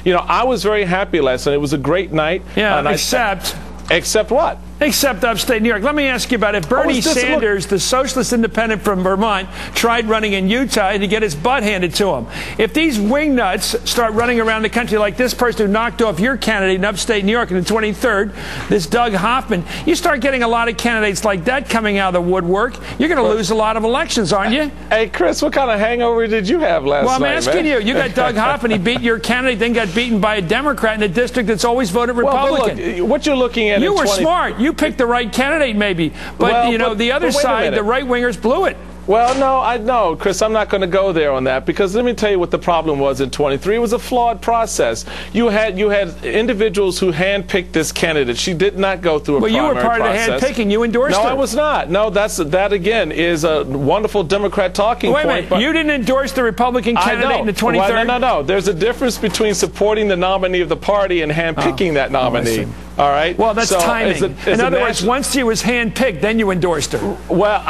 You know, I was very happy last night. It was a great night. Yeah, and except what? Except upstate New York. Let me ask you about if Bernie Sanders, the socialist independent from Vermont, tried running in Utah and to get his butt handed to him. If these wingnuts start running around the country like this person who knocked off your candidate in upstate New York in the 23rd, this Doug Hoffman, you start getting a lot of candidates like that coming out of the woodwork, you're going to lose a lot of elections, aren't you? Hey, Chris, what kind of hangover did you have last night? Well, I'm asking you. You got Doug Hoffman. He beat your candidate, then got beaten by a Democrat in a district that's always voted Republican. Well, look, what you're looking at, you were smart. You picked the right candidate, maybe. But, you know, the other side, the right-wingers blew it. Well, no, I know, Chris, I'm not going to go there on that, because let me tell you what the problem was in 23. It was a flawed process. You had individuals who handpicked this candidate. She did not go through a primary process. Well, you were part of the handpicking. You endorsed her. No, I was not. No, that again is a wonderful Democrat talking point. Wait a minute. You didn't endorse the Republican candidate in the 23rd? Well, no. There's a difference between supporting the nominee of the party and handpicking that nominee. All right. Well, that's timing. In other words, once she was handpicked, then you endorsed her. Well,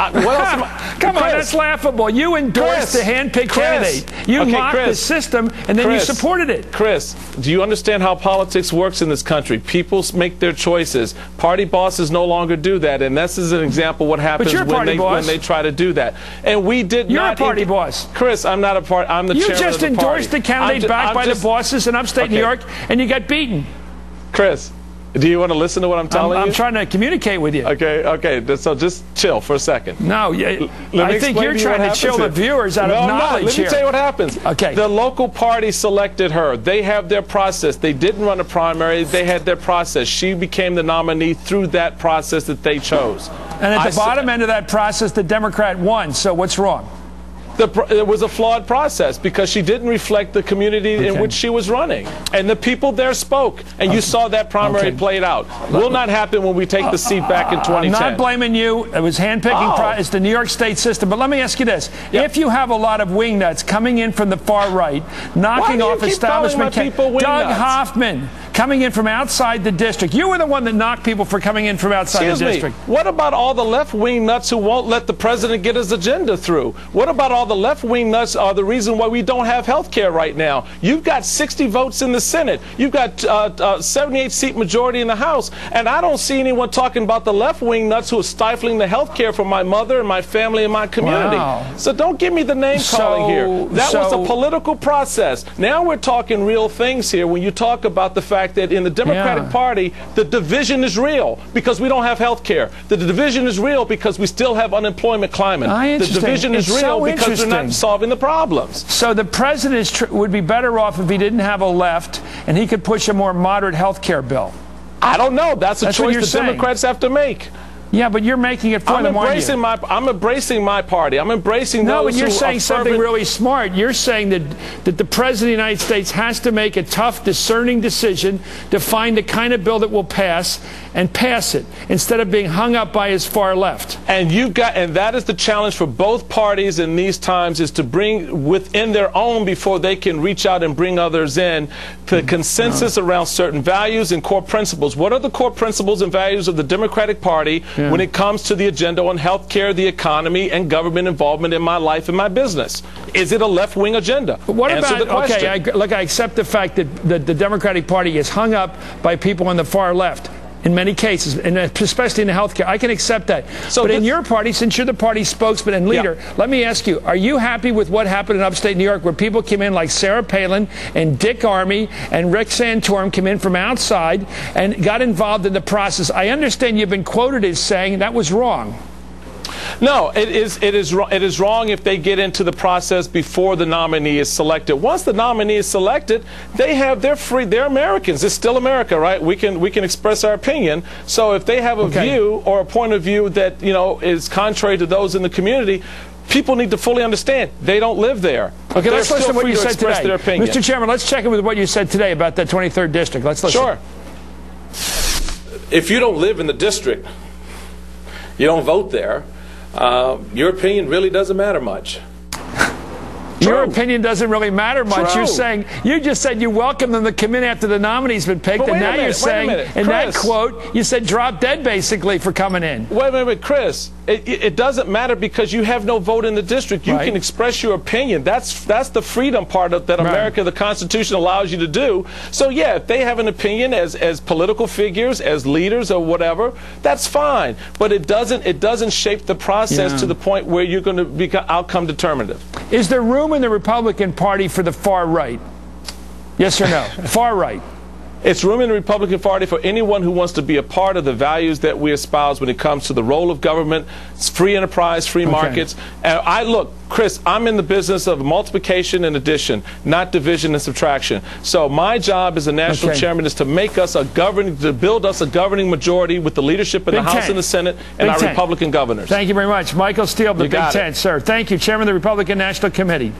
come on, that's laughable. You endorsed the handpicked candidate. You mocked the system, and then you supported it. Chris, do you understand how politics works in this country? People make their choices. Party bosses no longer do that, and this is an example of what happens when they try to do that. And we did You're not. You're a party boss. Chris, I'm not a party. I'm the chairman of the party. You just endorsed the candidate backed by the bosses in upstate New York, and you got beaten. Chris, do you want to listen to what I'm telling you? I'm trying to communicate with you. Okay. So just chill for a second. No, I think you're trying to chill the viewers out of knowledge here. Let me tell you what happens. Okay. The local party selected her. They have their process. They didn't run a primary. They had their process. She became the nominee through that process that they chose. And at the bottom end of that process, the Democrat won. So what's wrong? It was a flawed process because she didn't reflect the community in which she was running. And the people there spoke. And you saw that primary played out. Will not happen when we take the seat back in 2010. I'm not blaming you. It was handpicking. It's the New York State system. But let me ask you this. If you have a lot of wingnuts coming in from the far right, knocking off establishment candidates, Doug Hoffman coming in from outside the district. You were the one that knocked people for coming in from outside the district. What about all the left-wing nuts who won't let the president get his agenda through? What about all the left-wing nuts are the reason why we don't have health care right now? You've got 60 votes in the Senate. You've got 78-seat majority in the House. And I don't see anyone talking about the left-wing nuts who are stifling the health care for my mother and my family and my community. Wow. So don't give me the name calling here. That was a political process. Now we're talking real things here when you talk about the fact that in the Democratic Party, the division is real because we don't have health care. The division is real because we still have unemployment climate. The division is real because we're not solving the problems. So the president would be better off if he didn't have a left and he could push a more moderate health care bill. I don't know. That's a choice the Democrats have to make. Yeah, but you're making it for them, aren't you? I'm embracing my party. I'm embracing those who are No, but you're saying something really smart. You're saying that the President of the United States has to make a tough, discerning decision to find the kind of bill that will pass and pass it, instead of being hung up by his far left. And that is the challenge for both parties in these times, is to bring within their own, before they can reach out and bring others in, the consensus around certain values and core principles. What are the core principles and values of the Democratic Party when it comes to the agenda on health care, the economy, and government involvement in my life and my business? Is it a left-wing agenda? But what about, I accept the fact that the Democratic Party is hung up by people on the far left in many cases, and especially in the health care. I can accept that. But in your party, since you're the party spokesman and leader, let me ask you, are you happy with what happened in upstate New York, where people came in like Sarah Palin and Dick Armey and Rick Santorum came in from outside and got involved in the process? I understand you've been quoted as saying that was wrong. No, it is wrong if they get into the process before the nominee is selected. Once the nominee is selected, they're free. They're Americans. It's still America, right? We can express our opinion. So if they have a view or a point of view that is contrary to those in the community, people need to fully understand they don't live there. Okay, let's listen to what you said today. Their opinion. Mr. Chairman, let's check in with what you said today about the 23rd district. Let's listen. Sure. If you don't live in the district, you don't vote there, your opinion really doesn't matter much. Your opinion doesn't really matter much. You're saying, you just said you welcome them to come in after the nominee's been picked, and now you're saying, in that quote, you said drop dead basically for coming in. Wait a minute, Chris. It doesn't matter because you have no vote in the district. You can express your opinion. That's the freedom part of that America, the Constitution allows you to do. So yeah, if they have an opinion as political figures, as leaders or whatever, that's fine. But it doesn't shape the process to the point where you're going to be outcome determinative. Is there room in the Republican Party for the far right? Yes or no? Far right. It's room in the Republican Party for anyone who wants to be a part of the values that we espouse when it comes to the role of government, free enterprise, free markets. And look, Chris, I'm in the business of multiplication and addition, not division and subtraction. So my job as a national chairman is to make us to build us a governing majority with the leadership in the House and the Senate and our Republican governors. Thank you very much. Michael Steele of the Big Tent, sir. Thank you, Chairman of the Republican National Committee.